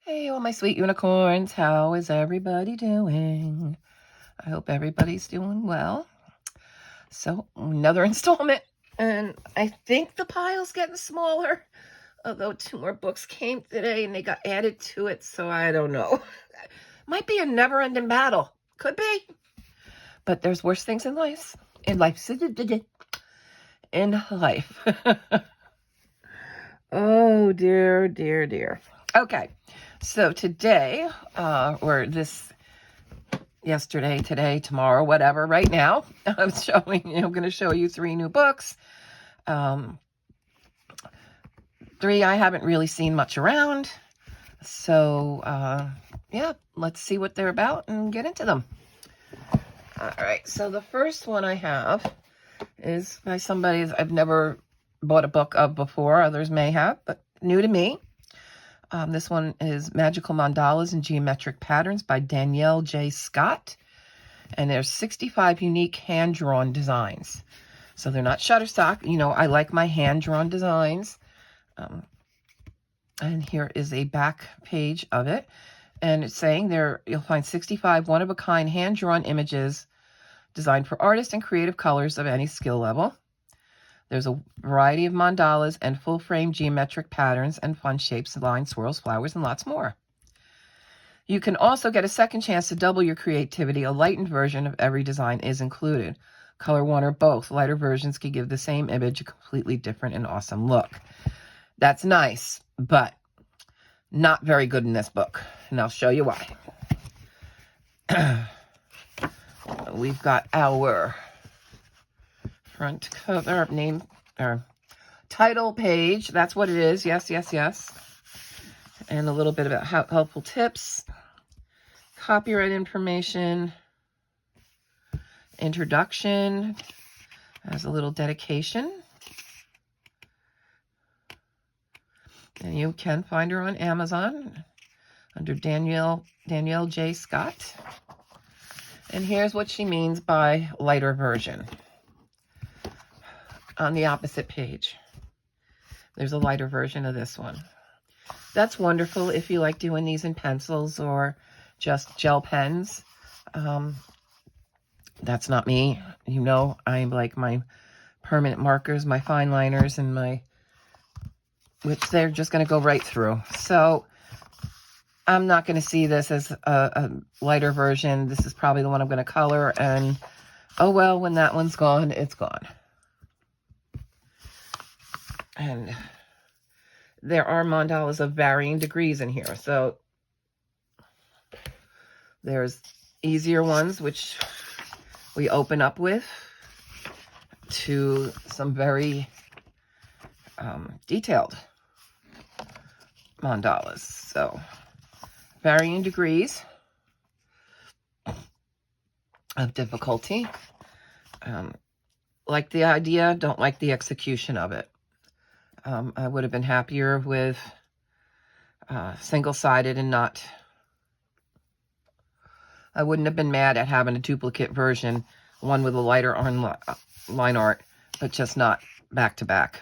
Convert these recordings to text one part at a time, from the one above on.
Hey, all my sweet unicorns, how is everybody doing? I hope everybody's doing well. So, another installment, and I think the pile's getting smaller, although 2 more books came today and they got added to it, so I don't know. Might be a never-ending battle. Could be. But there's worse things in life. In life. Oh, dear, dear, dear. Okay. So today, or yesterday, today, tomorrow, whatever, right now, I'm going to show you 3 new books. 3 I haven't really seen much around. So, yeah, let's see what they're about and get into them. All right. So the first one I have is by somebody I've never bought a book of before. Others may have, but new to me. This one is Magical Mandalas and Geometric Patterns by Danielle J. Scott. And there's 65 unique hand-drawn designs. So they're not Shutterstock. You know, I like my hand-drawn designs. And here is a back page of it. And it's saying there you'll find 65 one-of-a-kind hand-drawn images designed for artists and creative colors of any skill level. There's a variety of mandalas and full-frame geometric patterns and fun shapes, lines, swirls, flowers, and lots more. You can also get a second chance to double your creativity. A lightened version of every design is included. Color one or both. Lighter versions can give the same image a completely different and awesome look. That's nice, but not very good in this book. And I'll show you why. We've got our front cover name or title page. That's what it is. Yes, yes, yes. And a little bit about helpful tips, copyright information, introduction, has a little dedication. And you can find her on Amazon under Danielle J. Scott. And here's what she means by lighter version. On the opposite page, there's a lighter version of this one. That's wonderful if you like doing these in pencils or just gel pens. That's not me. You know, I like my permanent markers, my fine liners, and which they're just going to go right through. So I'm not going to see this as a lighter version. This is probably the one I'm going to color. And, oh, well, when that one's gone, it's gone. And there are mandalas of varying degrees in here. So there's easier ones, which we open up with, to some very detailed mandalas. So varying degrees of difficulty. Like the idea, don't like the execution of it. I would have been happier with single-sided and not... I wouldn't have been mad at having a duplicate version, one with a lighter line art, but just not back-to-back.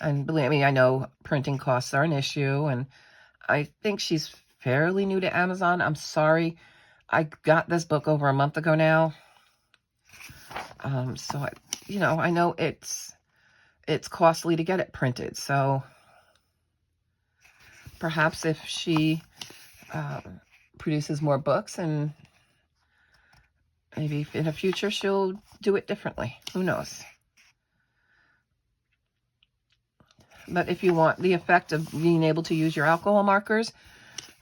And believe me, I know printing costs are an issue, and I think she's fairly new to Amazon. I'm sorry. I got this book over a month ago now. So I know it's costly to get it printed. So perhaps if she produces more books, and maybe in the future she'll do it differently. Who knows? But if you want the effect of being able to use your alcohol markers,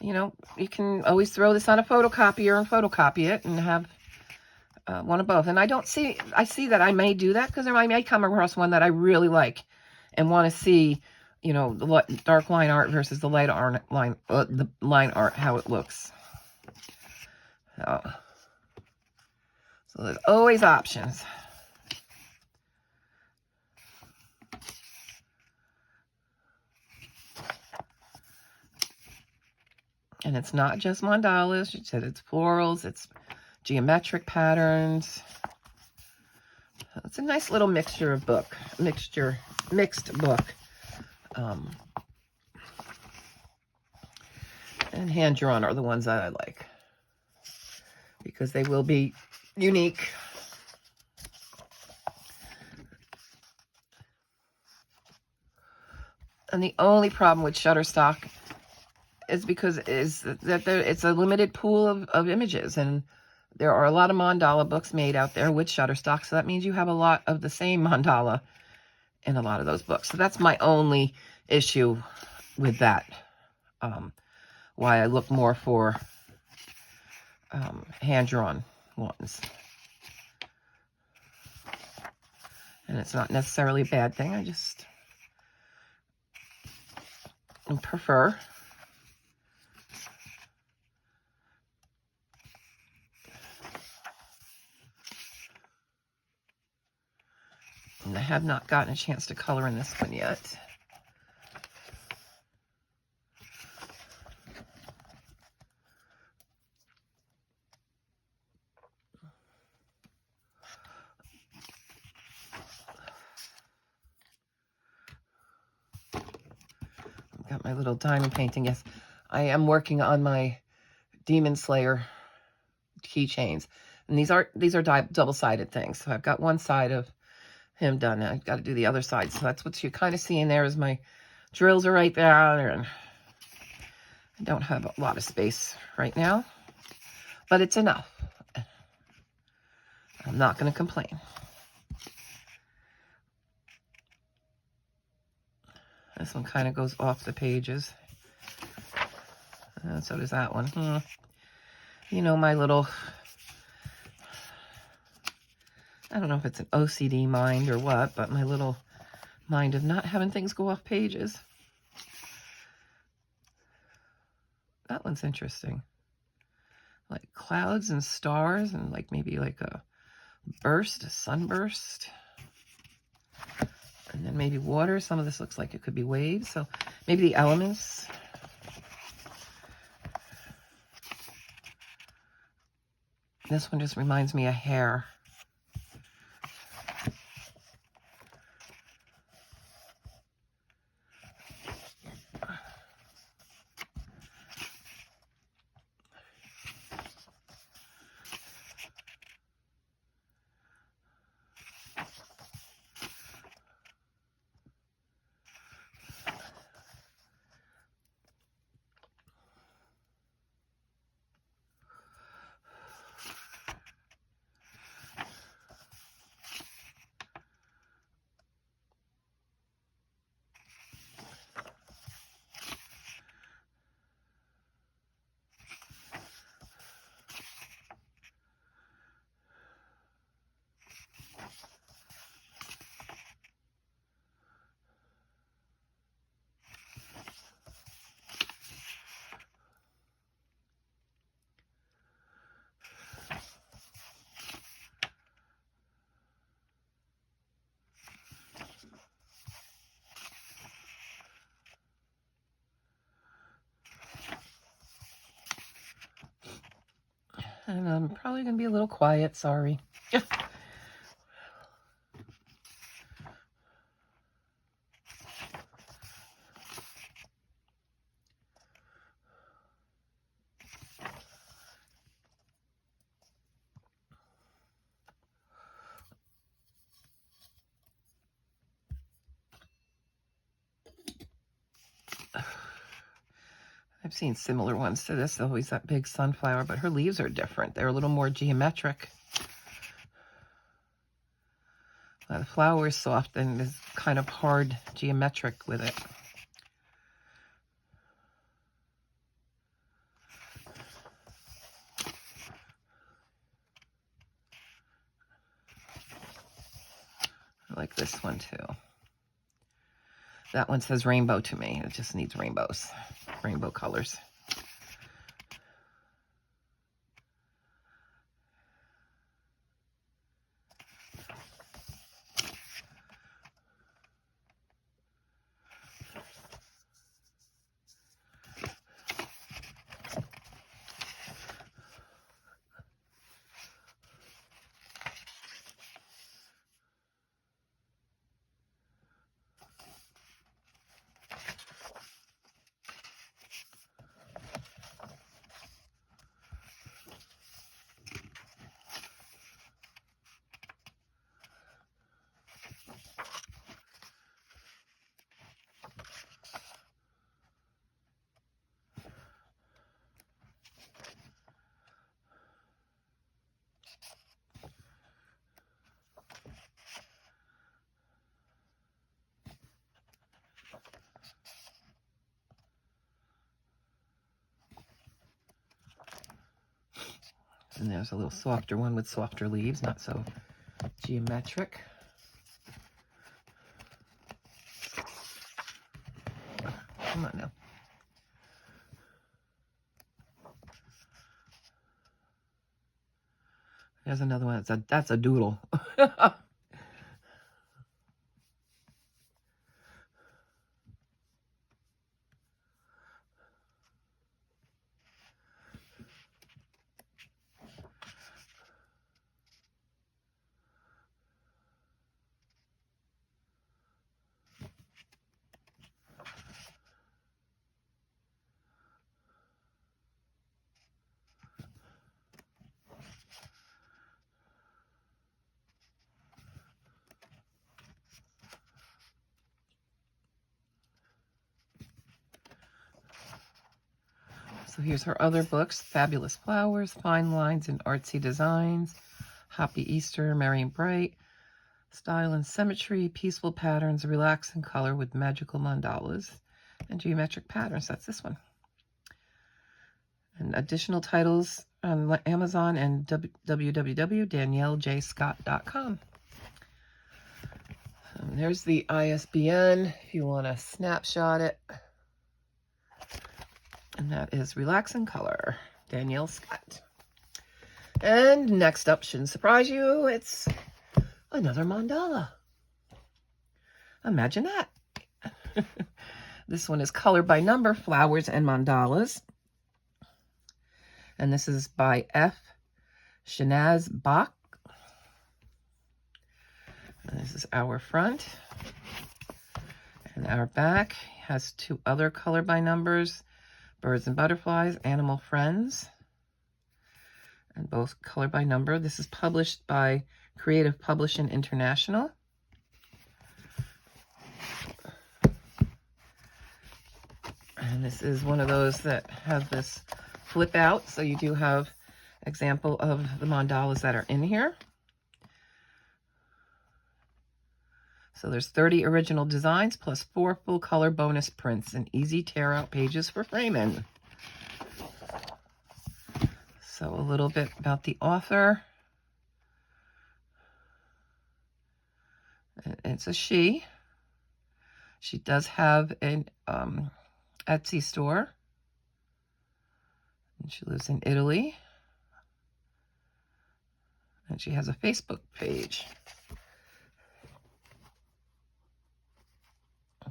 you can always throw this on a photocopier and photocopy it and have one of both. And I see that I may do that because I may come across one that I really like and want to see, the dark line art versus the light the line art, how it looks. So there's always options. And it's not just mandalas. She said it's florals, it's geometric patterns. It's a nice little mixed book. And hand-drawn are the ones that I like, because they will be unique. And the only problem with Shutterstock is because it's a limited pool of images, and there are a lot of mandala books made out there with Shutterstock, so that means you have a lot of the same mandala in a lot of those books. So that's my only issue with that. Why I look more for hand-drawn ones. And it's not necessarily a bad thing. I just prefer. And I have not gotten a chance to color in this one yet. Got my little diamond painting. Yes, I am working on my Demon Slayer keychains, and these are double-sided things. So I've got one side of him done, and I've got to do the other side. So that's what you're kind of seeing there. Is my drills are right there, and I don't have a lot of space right now, but it's enough. I'm not going to complain. This one kind of goes off the pages. So does that one. You know, my little, I don't know if it's an OCD mind or what, but my little mind of not having things go off pages. That one's interesting. Like clouds and stars, and like maybe like a burst, a sunburst. And then maybe water. Some of this looks like it could be waves. So maybe the elements. This one just reminds me of hair. And I'm probably going to be a little quiet, sorry. I've seen similar ones to this. Always that big sunflower, but her leaves are different. They're a little more geometric. The flower is soft and is kind of hard geometric with it. I like this one too. That one says rainbow to me. It just needs rainbows, rainbow colors. And there's a little softer one with softer leaves, not so geometric. Come on now. There's another one. That's a doodle. So here's her other books: Fabulous Flowers, Fine Lines and Artsy Designs, Happy Easter, Merry and Bright, Style and Symmetry, Peaceful Patterns, Relaxing Color with Magical Mandalas, and Geometric Patterns. That's this one. And additional titles on Amazon and www.daniellejscott.com. There's the ISBN if you want to snapshot it. And that is Relaxing Color, Danielle Scott. And next up, shouldn't surprise you, it's another mandala. Imagine that. This one is Color by Number, Flowers and Mandalas. And this is by F. Shanaz Bach. And this is our front. And our back has two other color by numbers: Birds and Butterflies, Animal Friends, and both color by number. This is published by Creative Publishing International. And this is one of those that have this flip out, so you do have example of the mandalas that are in here. So there's 30 original designs plus 4 full color bonus prints and easy tear out pages for framing. So a little bit about the author. It's a she. She does have an Etsy store. And she lives in Italy. And she has a Facebook page.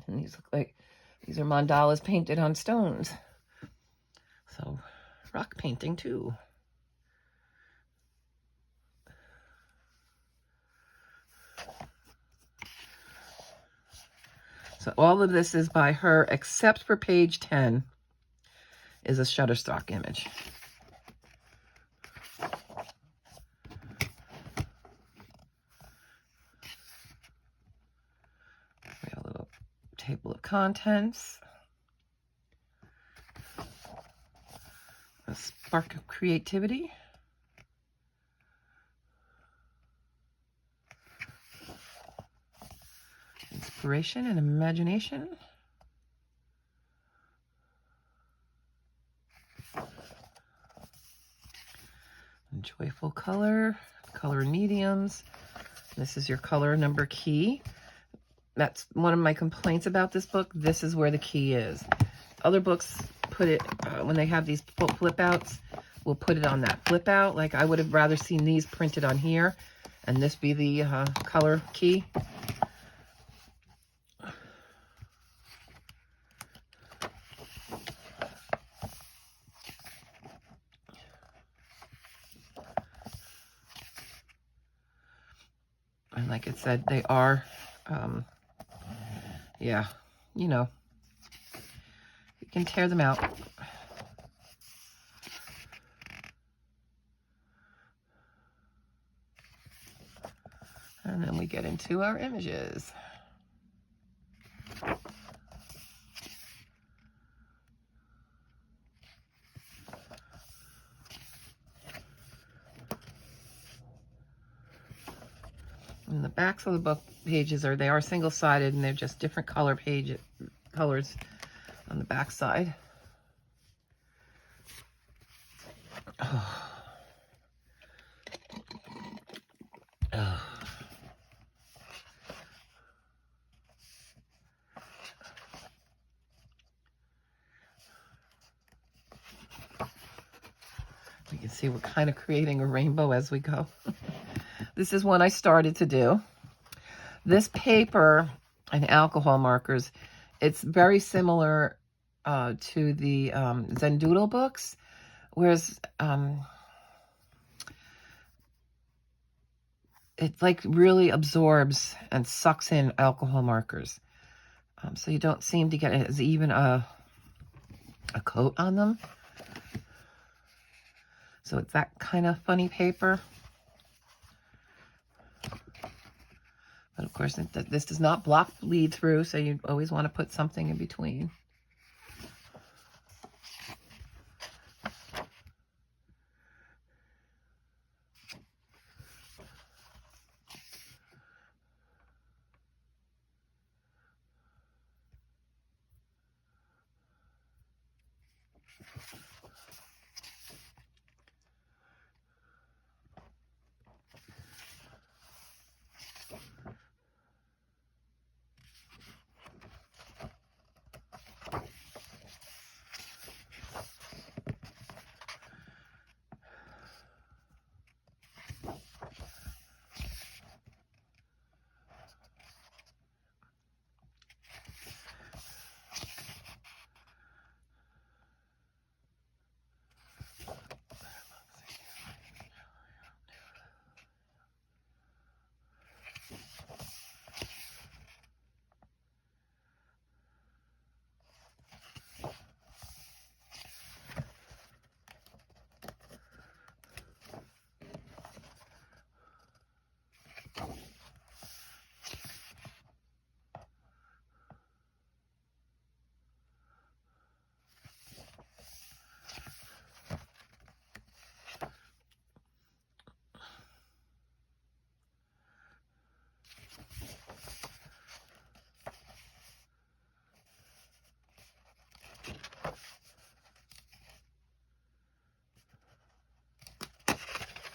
And these look like, these are mandalas painted on stones. So, rock painting too. So all of this is by her, except for page 10 is a Shutterstock image. We have a little table of contents. A spark of creativity. Inspiration and imagination. And joyful color, color mediums. This is your color number key. That's one of my complaints about this book. This is where the key is. Other books put it, when they have these flip outs, we'll put it on that flip out. Like I would have rather seen these printed on here and this be the color key. And like it said, they are, yeah, you know, you can tear them out. And then we get into our images. And the backs of the book pages they are single-sided, and they're just different colors on the back side. Oh. See, we're kind of creating a rainbow as we go. This is one I started to do. This paper and alcohol markers, it's very similar to the Zen Doodle books, whereas it like really absorbs and sucks in alcohol markers. So you don't seem to get as even a coat on them. So it's that kind of funny paper. But of course, this does not block bleed through, so you always want to put something in between.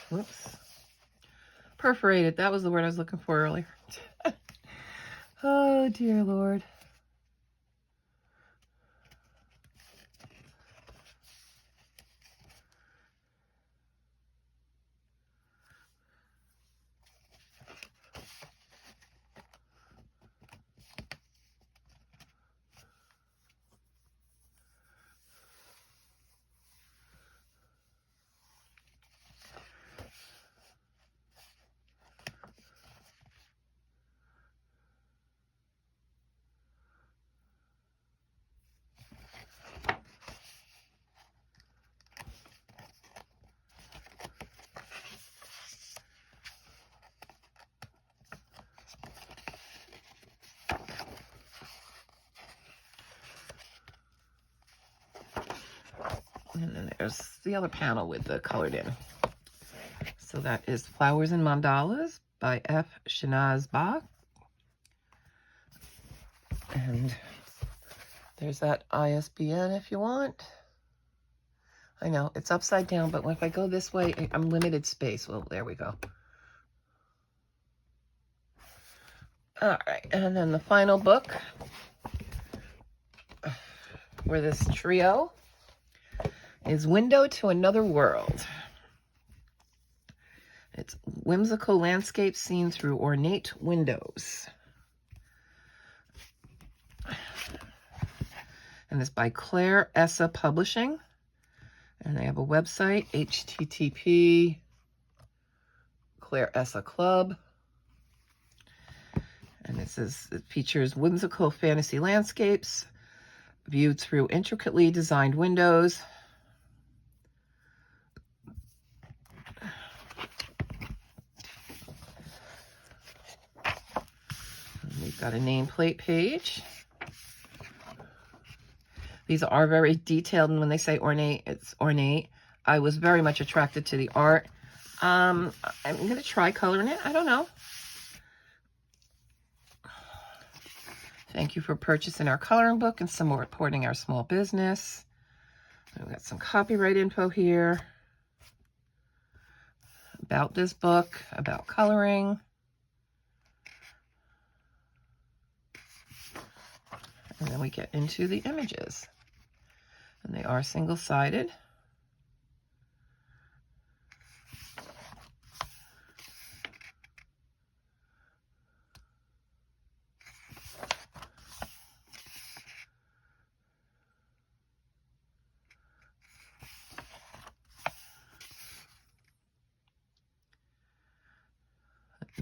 Whoops. Perforated. That was the word I was looking for earlier. Oh, dear Lord. And then there's the other panel with the colored in. So that is Flowers and Mandalas by F. Shanaz Bach. And there's that ISBN if you want. I know, it's upside down, but if I go this way, I'm limited space. Well, there we go. All right, and then the final book for this trio is Window to Another World. It's whimsical landscape seen through ornate windows. And it's by Claire Essa Publishing. And they have a website, http Claire Essa Club. And it says it features whimsical fantasy landscapes viewed through intricately designed windows. We've got a nameplate page. These are very detailed, and when they say ornate, it's ornate. I was very much attracted to the art. I'm going to try coloring it. I don't know. Thank you for purchasing our coloring book and supporting our small business. We've got some copyright info here about this book, about coloring. And then we get into the images. And they are single-sided.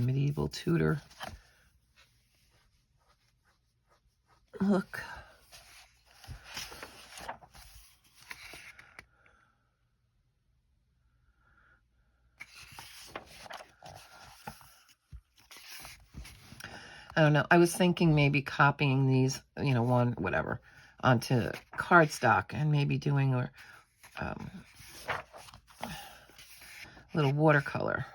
medieval Tudor look. I don't know. I was thinking maybe copying these, you know, whatever, onto cardstock and maybe doing a little watercolor.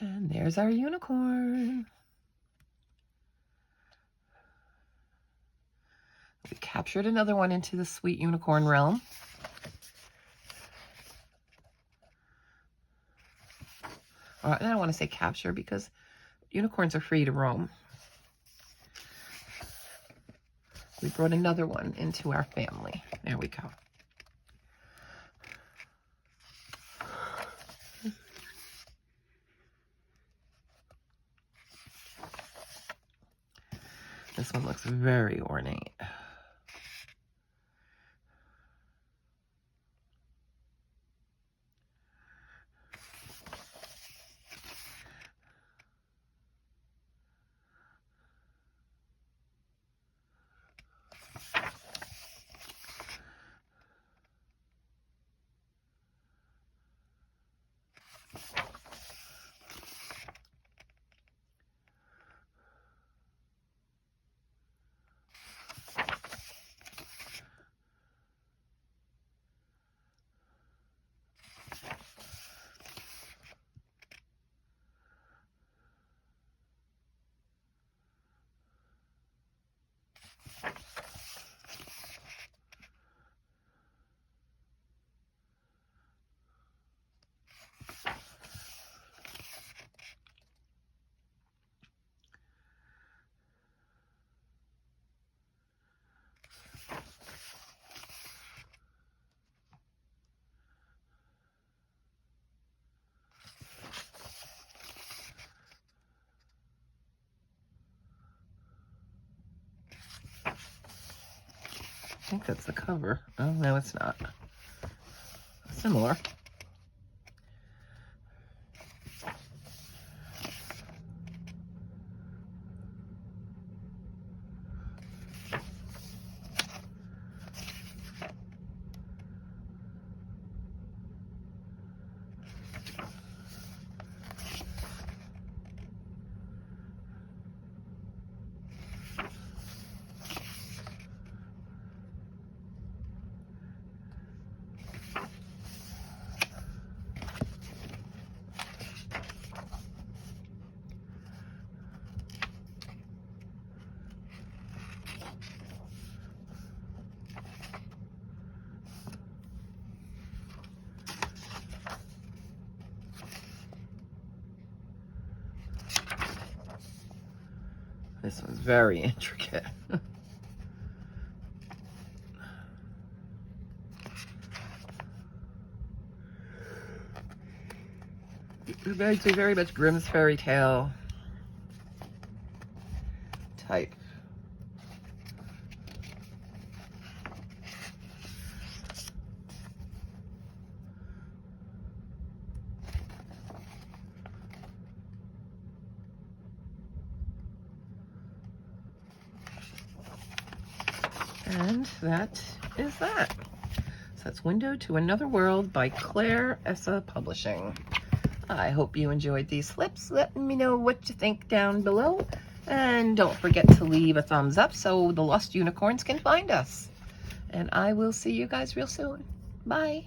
And there's our unicorn. We captured another one into the sweet unicorn realm. I don't want to say capture because unicorns are free to roam. We brought another one into our family. There we go. This one looks very ornate. I think that's the cover. Oh, no, it's not. Similar. This one's very intricate. It reminds me very much Grimm's fairy tale type. And that is that. So that's Window to Another World by Claire Essa Publishing. I hope you enjoyed these slips. Let me know what you think down below. And don't forget to leave a thumbs up so the lost unicorns can find us. And I will see you guys real soon. Bye.